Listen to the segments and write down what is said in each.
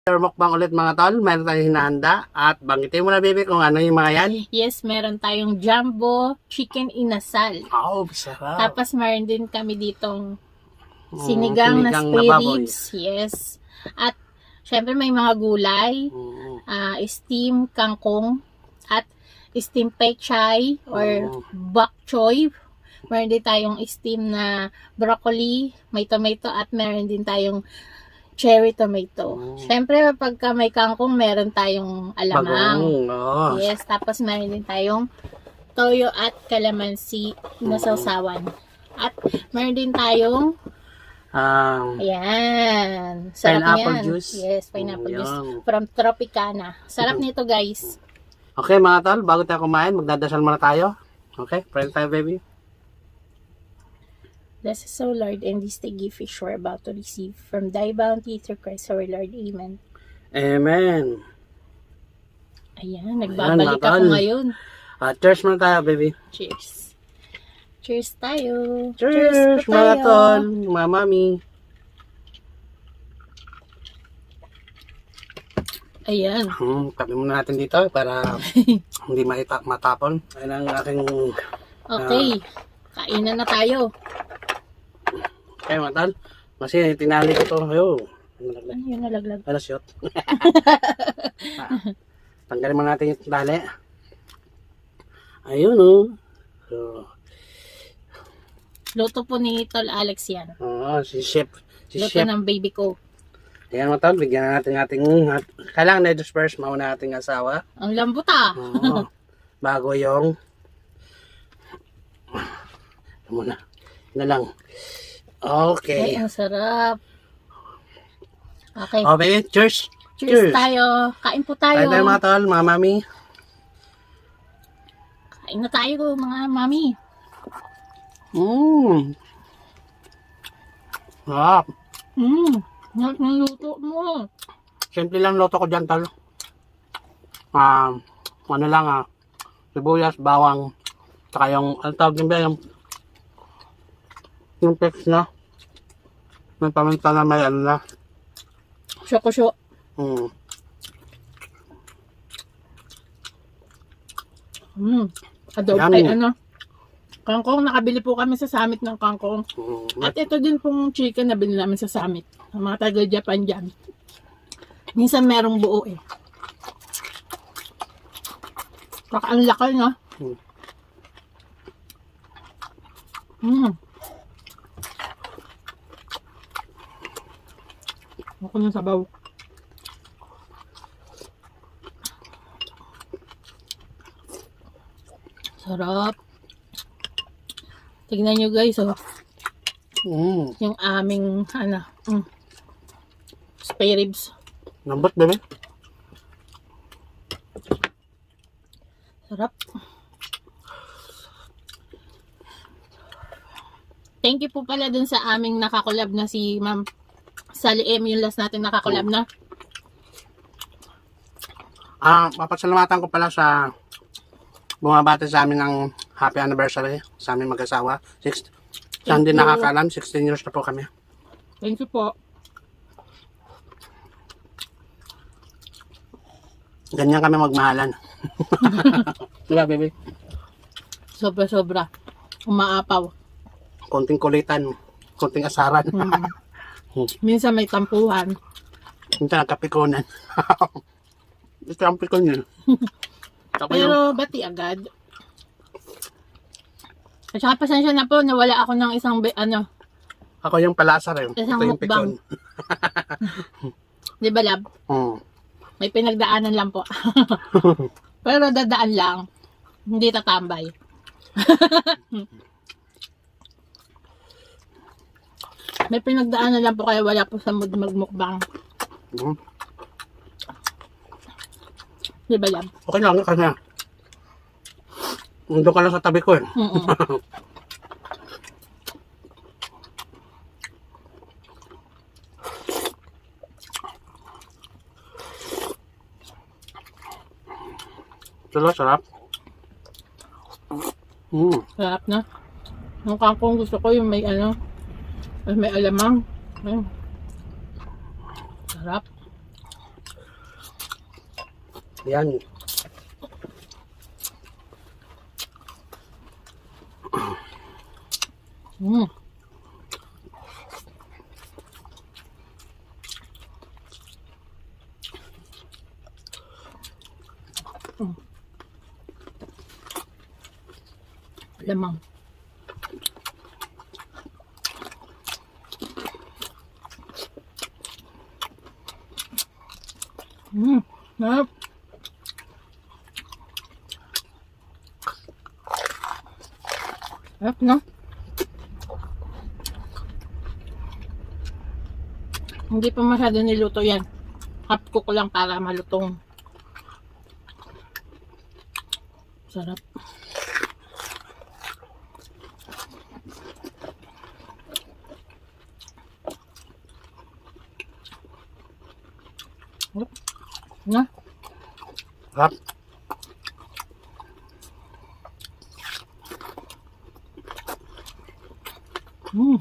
Mukbang ulit mga tol, meron tayong hinahanda at banggitin mo na baby kung ano yung mga yan. Yes, meron tayong jumbo chicken inasal. Oh, sarap. Tapos meron din kami ditong sinigang na spare baboy. ribs. Yes. At syempre may mga gulay, steam kangkong at steam pechay or bok choy. Meron din tayong steam na broccoli, may tomato at meron din tayong cherry tomato. Siyempre, pagka may kangkong, meron tayong alamang. Oh. Yes, tapos meron din tayong toyo at kalamansi na sausawan. At meron din tayong ayan. Sarap pineapple yan. juice. Yes, pineapple juice Ayan. from Tropicana. Sarap nito, guys. Okay mga tol, bago tayo kumain, magdadasal muna tayo. Okay, pray tayo baby. Bless us, O Lord, and this the gift which we're about to receive from thy bounty through Christ our Lord. Amen. Amen. Ayan, nagbabalik mga ako tol. ngayon. Cheers muna tayo baby. Cheers. Cheers tayo. Cheers po mga tayo. tol, mga mami. Ayan. Tabi muna natin dito para hindi matapon. Ayan ang aking... Okay. Kainan na tayo. Okay mga tol, kasi tinali ko ito. Ayun. Ano yun nalaglag? Alas yun. Tanggalin mo natin yung tali. Ayun o. So, Luto po ni Tol Alex yan. si chef. Si Luto chef. ng baby ko. Ayan mga tol, bigyan na natin ating... Kailangan na ito first, mauna ating asawa. Ang lambot ah. Oo. Bago yung... Ito muna. Na lang. Okay. Ay, ang sarap. Okay. Oh baby, cheers. Cheers tayo. Kain po tayo. Kain tayo mga tol, mga mami. Kain na tayo mga mami. Sarap. Sarap ng luto mo. Simple lang luto ko dyan tol. Ano lang sibuyas, bawang, saka yung, ano tawag din ba, yung pex na. May paminta na may ano na. Shoko-sho. Adobo. Yummy. Ay, ano. Kangkong. Nakabili po kami sa Summit ng kangkong. At ito din pong chicken na binili namin sa Summit. Ang mga taga-Japan dyan. Minsan merong buo eh. Kaka ang laki no? Ako ng sabaw. Sarap. Tignan nyo guys, oh. Yung aming, spare ribs. Lambot, bebe. Sarap. Thank you po pala dun sa aming nakakolab na si Ma'am Sally M. Yung last natin nakakolab na. Papasalamatan ko pala sa bumabati sa amin ng happy anniversary sa aming mag-asawa. Saan din nakakalam, 16 years na po kami. Thank you po. Ganyan kami magmahalan. Diba, baby? Sobra-sobra. Umaapaw. Konting kulitan, konting asaran. Minsan may tampuhan. Minsan nagkapikunan. Ito ang pikon yun. Pero bati agad. At saka pasensya na po, nawala ako ng isang, Ako yung palasar eh. Isang Ito yung mukbang. pikon. Di ba, lab? May pinagdaanan lang po. Pero dadaan lang. Hindi tatambay. May pinagdaanan lang po kaya wala po sa mood magmukbang. Di ba, lab? Okay lang kasi nandun ka lang sa tabi ko eh. Sarap. Sarap na. Yung kangkong gusto ko yung may may alamang. Ayun. Sarap. Yan. Mm. Mm. Lamang. Sarap. Sarap, no? Hindi pa masyado niluto yan. Half cook lang para malutong. Sarap. Na? Sarap. Mm.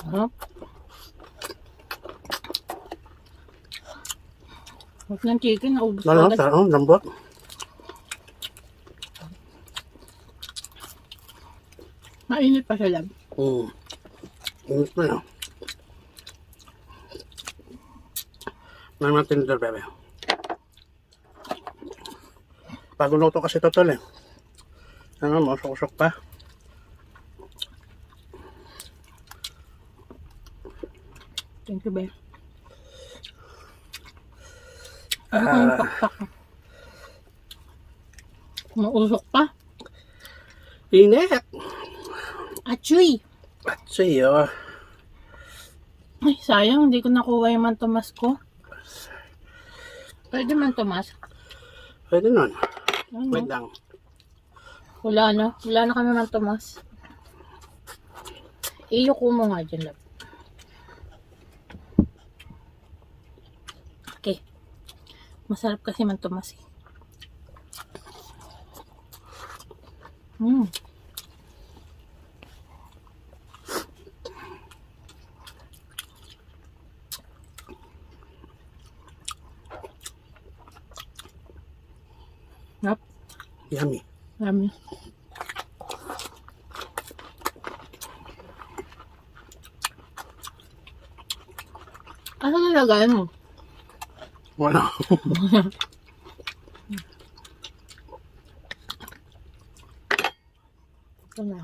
Sarap. Huwag ng chicken, naubos Ano, agad. sarap, lambot. Mainit pa siya lang. Init na yun. May mga tinidor, bebe. Paguluto kasi ito tol eh. Ano mo, usok-usok pa. Thank you, Be. Ano ko yung pakpak? Mausok pa. Init! Achoy! At sa'yo. Ay, sayang. Hindi ko nakuha yung mantomas ko. Pwede mantomas. Pwede nun. Ano? Wait lang. Wala na. Wala na kami mantomas. Iyuko mo nga dyan, love. Okay. Masarap kasi mantomas eh. Yep. Yummy. Yummy. Ano nalagay mo? Wala. Ito na.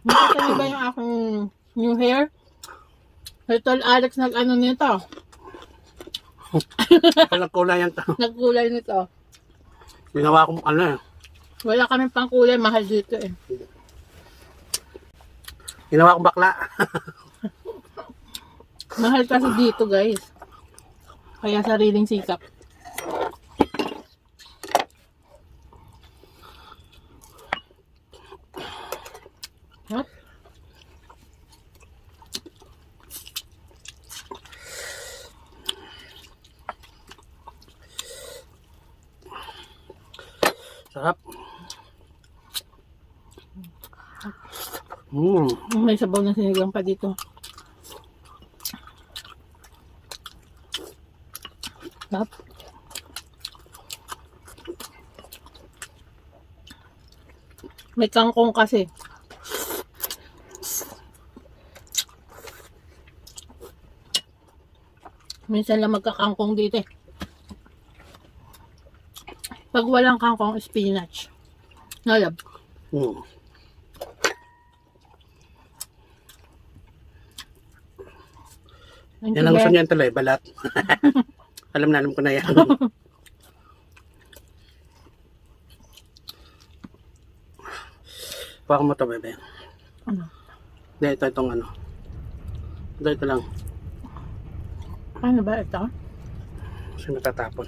Nakita niyo ba yung aking new hair? Little Alex nag-ano nito. Walang kulay yan to. Nagkulay nito. Ginawa kong ano eh. Wala kami pang kulay, mahal dito eh. Ginawa kong bakla. Mahal kasi dito guys. Kaya sariling sikap. What? Sarap. May sabaw na sinigang pa dito. Sarap. May kangkong kasi. Minsan lang magkakangkong dito eh. Pag walang kangkong, spinach. No, love? Yan ang gusto niyan tuloy, balat. alam ko na yan. Paka mo to, bebe. Ano? Hindi, itong ano. Ito lang. Ano ba ito? Kasi natatapon.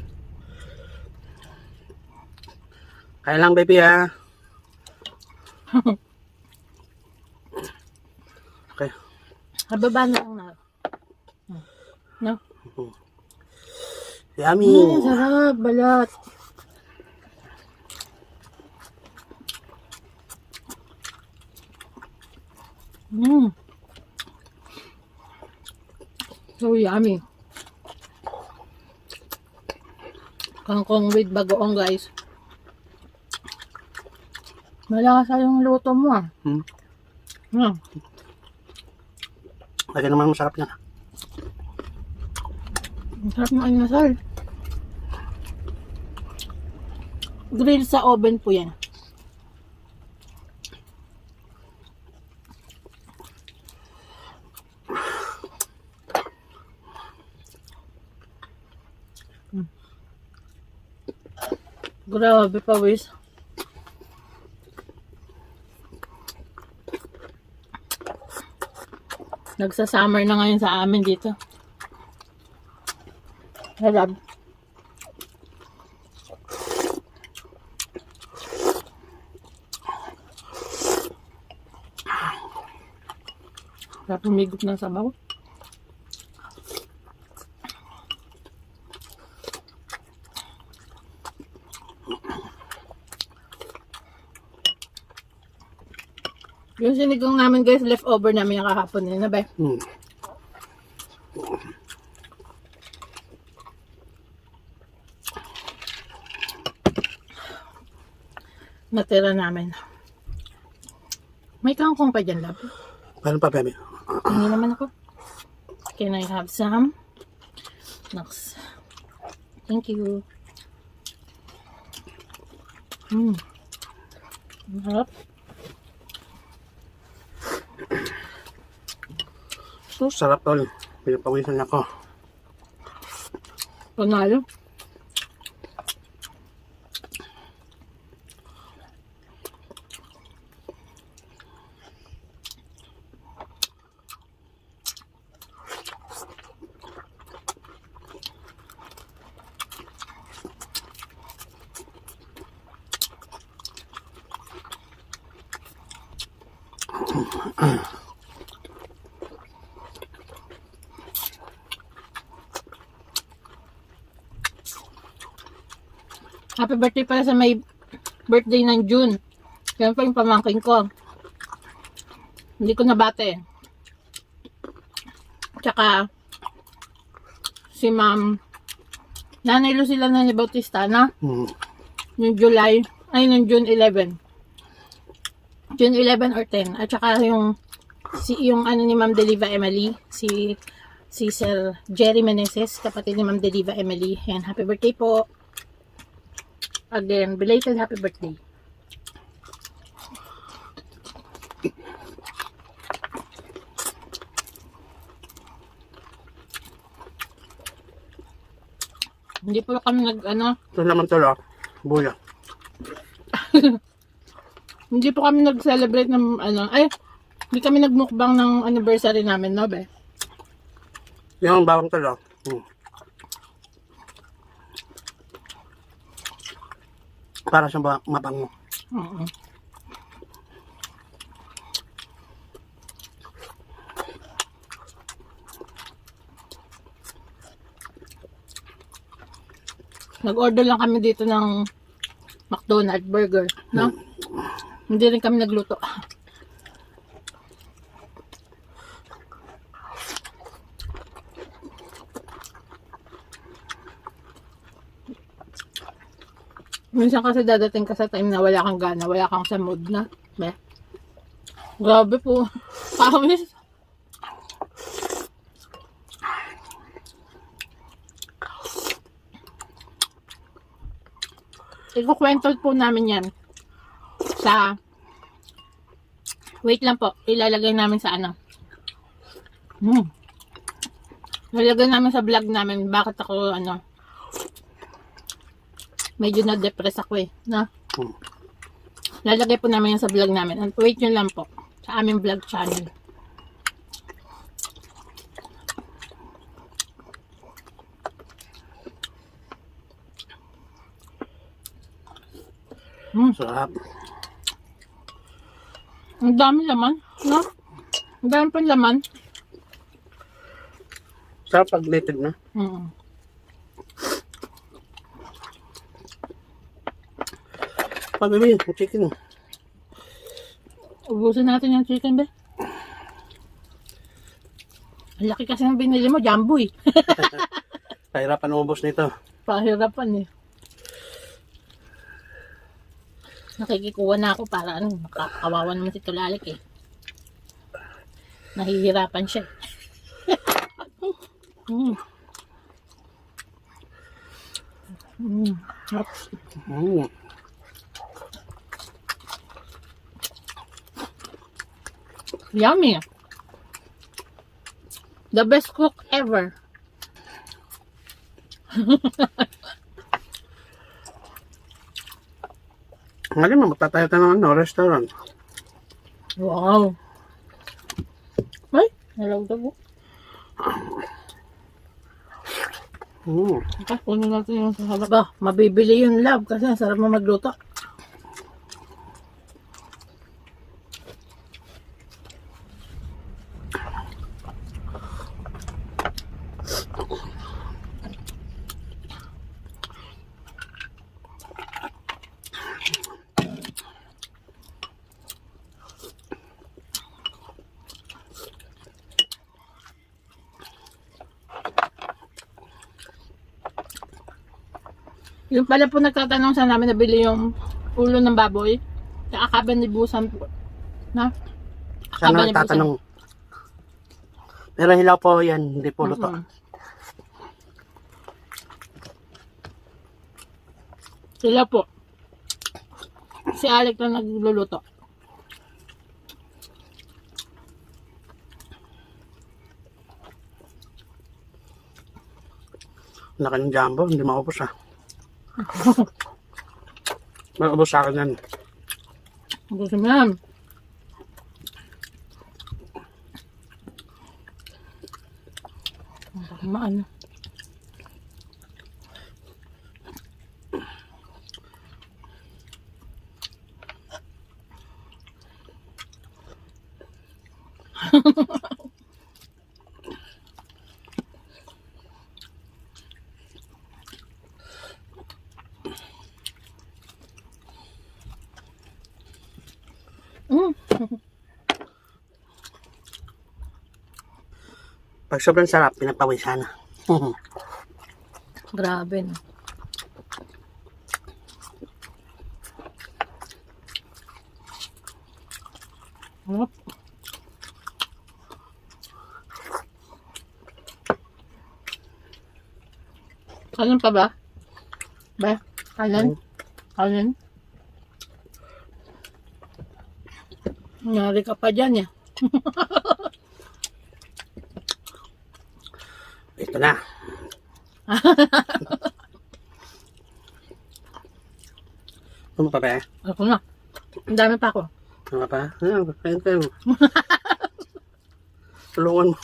Kaya lang, baby, ha? Okay. Kababa na lang na. No? Yummy! Sarap, balat. So yummy. Kangkong with bagoong, guys. Malasa yung luto mo, ah. Lagi naman masarap yan. Ang sarap ng inasal. Grill sa oven po yan. Grabe pa, wis. Nagsa-summer na ngayon sa amin dito. Sarap. Sarap humigop ng sabaw. Yung sinigang namin, guys, leftover namin yung kahapon na ba? Natira namin. May kangkong pa dyan, love. Meron pa, baby. Hindi naman ako. Can I have some? Next. Thank you. Sarap. So, sarap tol. Pinapawisan ako. Panalo. Happy birthday pala sa may birthday ng June. Yan pa yung pamangkin ko. Hindi ko nabate. Tsaka si Ma'am Nanay Lucila na ni Bautista na. Yung July, ay nung June 11. June 11 or 10. At saka yung ano ni Ma'am Deliva Emily, si Sir Jerry Meneses, kapatid ni Ma'am Deliva Emily. Yan, happy birthday po. Again, belated happy birthday. Hindi po kami Ito naman tol, buya. Hindi po kami nag-celebrate ng hindi kami nagmukbang ng anniversary namin, no, be? Yung bawang tol, para sa mabango. Nag-order lang kami dito ng McDonald's burger, no? Hindi rin kami nagluto. Minsan kasi dadating ka sa time na wala kang gana, wala kang sa mood na. Grabe po. Pawis. Ikukwento po namin yan sa wait lang po, ilalagay namin sa ilalagay namin sa vlog namin bakit ako medyo na-depress ako na lalagay po namin yan sa vlog namin. And wait nyo lang po sa aming vlog channel. Sarap. Ang dami laman, no? Ang dami pang laman. Sarap pag native na. Mm. Pag-ibig, chicken. Ubusin natin yung chicken, be. Ang laki kasi ng binili mo, jumbo eh. Kahirapan ubos nito. Pahirapan eh. Nakikikuha na ako para ano, kawawa naman si Tulalik eh. Nahihirapan siya. mm. Oops. Yummy. The best cook ever. Ngayon mo, magtatayo tayo ng restaurant. Wow. Ay, nalagdag mo. Kunin natin yung sasalak. Ba, mabibili yung love kasi ang sarap mo magluto. Yung pala po nagtatanong saan namin nabili yung ulo ng baboy. Sa Akaban ni Busan po. Na? Sana nagtatanong. Pero hilaw po yan, hindi po luto. Sila po. Si Alec na nagluluto. Laki ng jumbo, hindi maubos ah. Maubos sa akin yan. Gusto mo yan. Maano. Pag sobrang sarap, pinapawisan na. Grabe no. Hop. Kanin pa ba? Ba? Kanin? Kanin? Nangyari ka pa dyan ya. Ito na. Ano pa ba? Ako na. Ang dami pa ako. Ano pa? Ano? Kain kayo. Tulungan mo.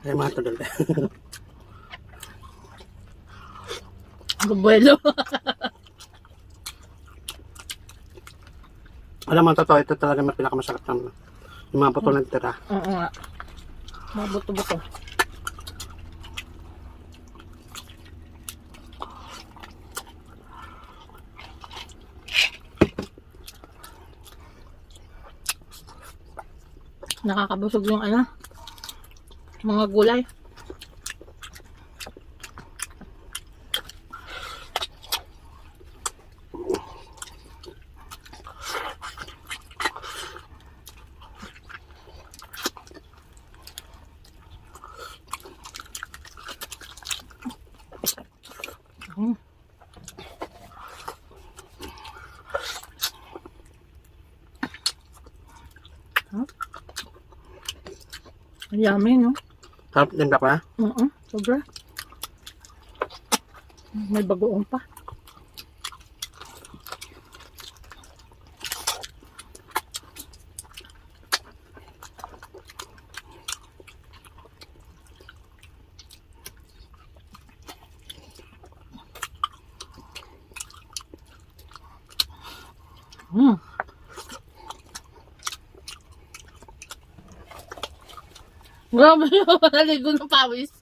Ay, mga tudol. Bubuelo. Alam mo, totoo, ito talaga may pinakamasarap ng yung mga buto ng tira. Oo nga. Mga buto-buto. Nakakabusog yung ano, mga gulay. Yummy, no? Sarap din pa. Sobra. May bagoong pa. Grabe yun. Naligo ng pawis.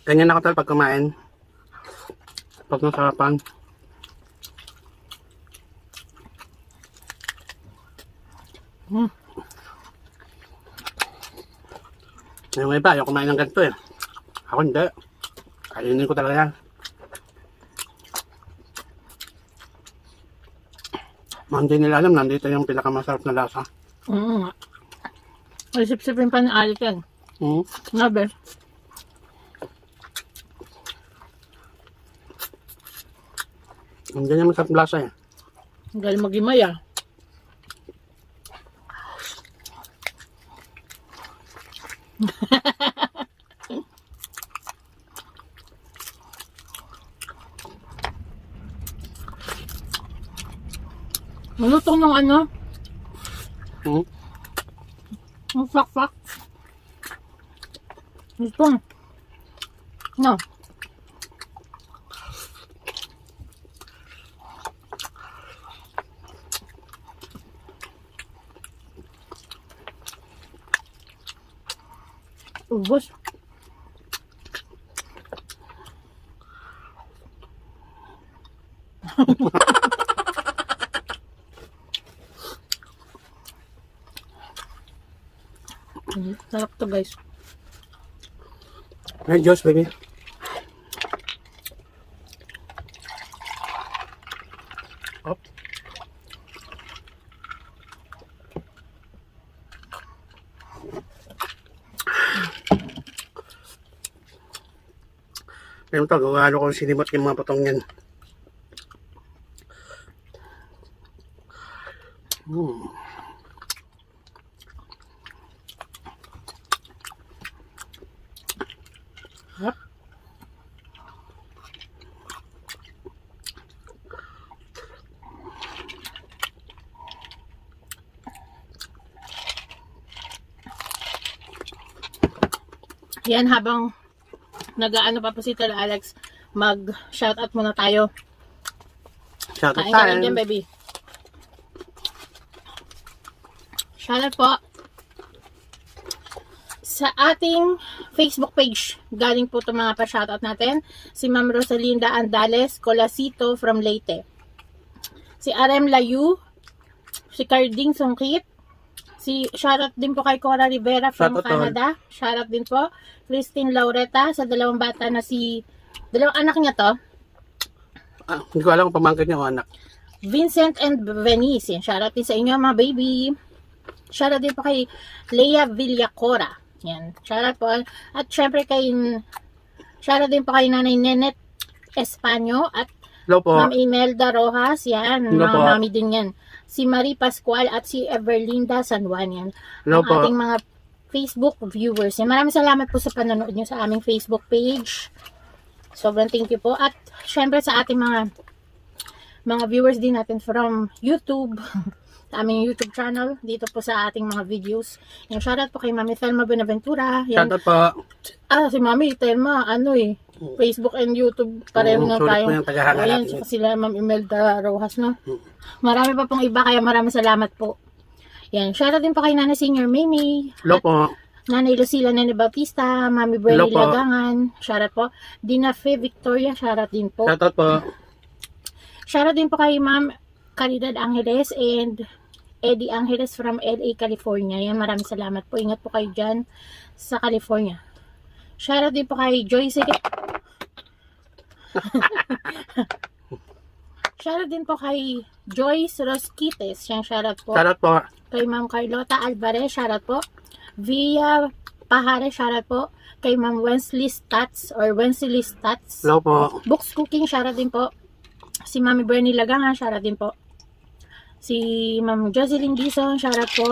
Ganyan ako tal pag kumain. Pag nasarapan. Yung iba, yung kumain ng ganito eh. Ako hindi. Kainin ko talaga yan. Hindi nila alam, nandito yung pinakamasarap na lasa. Ay, sip-sipin pa ng alikan. Nabe. Hindi niya masarap na lasa eh. Galing mag-imay ah. Malutong ng ano? Ang flak-flak. Ito. No. Ubos. Sarap to guys. Hey, Diyos, baby. Up. Pero ito, gawalo ko sinimot yung mga patong yan. Yep. Yan, habang nag-aano pa po si Tol Alex, mag-shoutout muna tayo. Shoutout Kain ka rin time. dyan, baby. Shoutout po sa ating Facebook page. Galing po itong mga pa-shoutout natin. Si Ma'am Rosalinda Andales Colasito from Leyte. Si RM Layu. Si Carding Songkit. Si shoutout din po kay Cora Rivera from Shoutout, Canada. Shoutout din po. Christine Laureta sa dalawang bata na dalawang anak niya to. Hindi ko alam kung pamangkin niya o anak. Vincent and Venice. Yan, shoutout din sa inyo mga baby. Shoutout din po kay Leia Villacora. Yan, shoutout po. At syempre shoutout din po kay Nanay Nenet Espanyo at Hello po. Ma'am Imelda Rojas. Yan, Hello mga po. mami din yan. Si Marie Pascual at si Everlinda San Juan. Yan. Hello Ang po. ating mga Facebook viewers. Yan. Maraming salamat po sa panonood nyo sa aming Facebook page. Sobrang thank you po. At syempre sa ating mga viewers din natin from YouTube. Sa aming YouTube channel. Dito po sa ating mga videos. Yung shoutout po kay Mami Thelma Buenaventura. Yan. Shoutout po. Si Mami Thelma, Facebook and YouTube, pareho na Sulit tayo. po yung tagahanga Ayan, natin. saka sila Ma'am Imelda Rojas, no? Marami pa pong iba, kaya maraming salamat po. Yan, shoutout din po kay Nanay Senior Mimi. Hello po. Nanay Lucila Nene Bautista, Mami Hello Bernie po. Lagangan, shoutout po. Dina Fe Victoria, shoutout din po. Shoutout po. Shoutout din po kay Ma'am Caridad Angeles and Eddie Angeles from LA, California. Yan, maraming salamat po. Ingat po kayo dyan sa California. Shoutout din po kay Joyce. Shoutout din po kay Joyce Rosquites. Yan, shoutout po. Shoutout po. Kay Ma'am Carlota Alvarez, shoutout po. Via Pahare, shoutout po. Kay Ma'am Wensley Stats or Wensley Stats. Hello po. Books Cooking, shoutout din po. Si Mami Bernie Lagangan, shoutout din po. Si Ma'am Jocelyn Gison, shoutout po.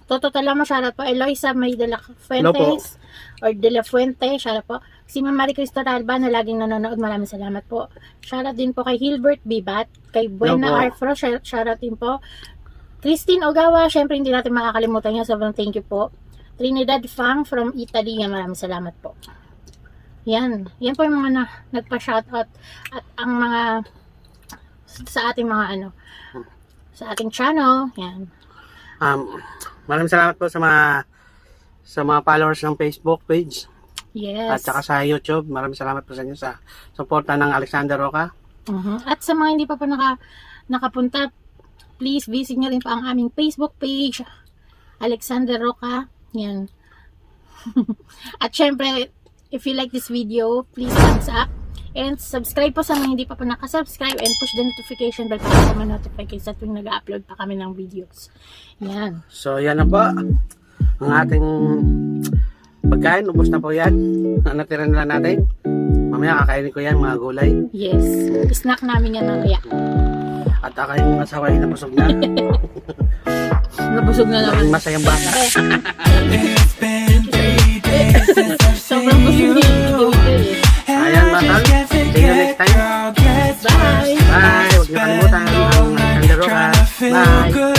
Toto Talama, shoutout po. Eloisa May de la Fuentes or de la Fuente, shoutout po. Si Ma'am Marie Cristo Talba na laging nanonood, maraming salamat po. Shoutout din po kay Hilbert Bibat, kay Buena Arfro, shoutout din po. Christine Ogawa, syempre hindi natin makakalimutan niya, sobrang thank you po. Trinidad Fang from Italy, maraming salamat po. Yan po yung mga nagpa-shoutout at ang mga sa ating mga sa ating channel. Yan. Maraming salamat po sa mga followers ng Facebook page. Yes. At saka sa YouTube. Maraming salamat po sa inyo sa suporta ng Alexander Roca. At sa mga hindi pa po nakapunta, please visit nyo rin po ang aming Facebook page, Alexander Roca. Yan. At syempre, if you like this video, please thumbs up. And subscribe po sa mga hindi pa po nakasubscribe and push the notification bell para po ma-notify kayo sa tuwing nag-upload pa kami ng videos. Yan. So, yan na po. Ang ating pagkain. Ubos na po yan. Natira na lang natin. Mamaya kakainin ko yan, mga gulay. Yes. Snack namin yan mamaya. At aking asawa ay nabusog na. Nabusog na naman. Masayang bata. Sobrang busog niya. Ayan, bata. See you next time. Bye! Bye! Huwag niyo kalimutan ang Alexander Roca. Bye!